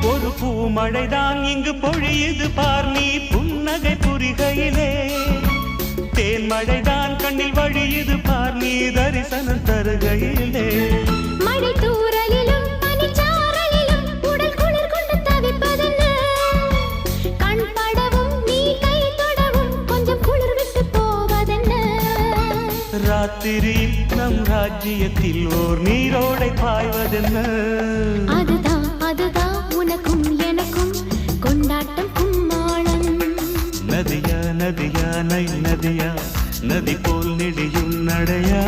ஒரு பூமழைதான் இங்கு பொழியுது பார் நீ புன்னகை புரிகையிலே தேன்மழைதான் கண்ணில் வழியுது பார் நீ தரிசனம் தருகையிலே மழை தூறலிலும் பனிச்சாரலிலும் உடல் குளிர் கொண்டு தவிப்பதென்ன கண் படவும் நீ கை தொடவும் கொஞ்சம் குளிர் விட்டு போவதென்ன ராத்திரியில் நம் ராஜ்யத்தில் ஓர் நீரோடை பாய்வதென்ன அதுதான் அதுதான் உனக்கும் எனக்கும் கொண்டாட்டம் கும்மாளம் நதியா நதியா நை நதியா நதி போல் நெடியும் நடையா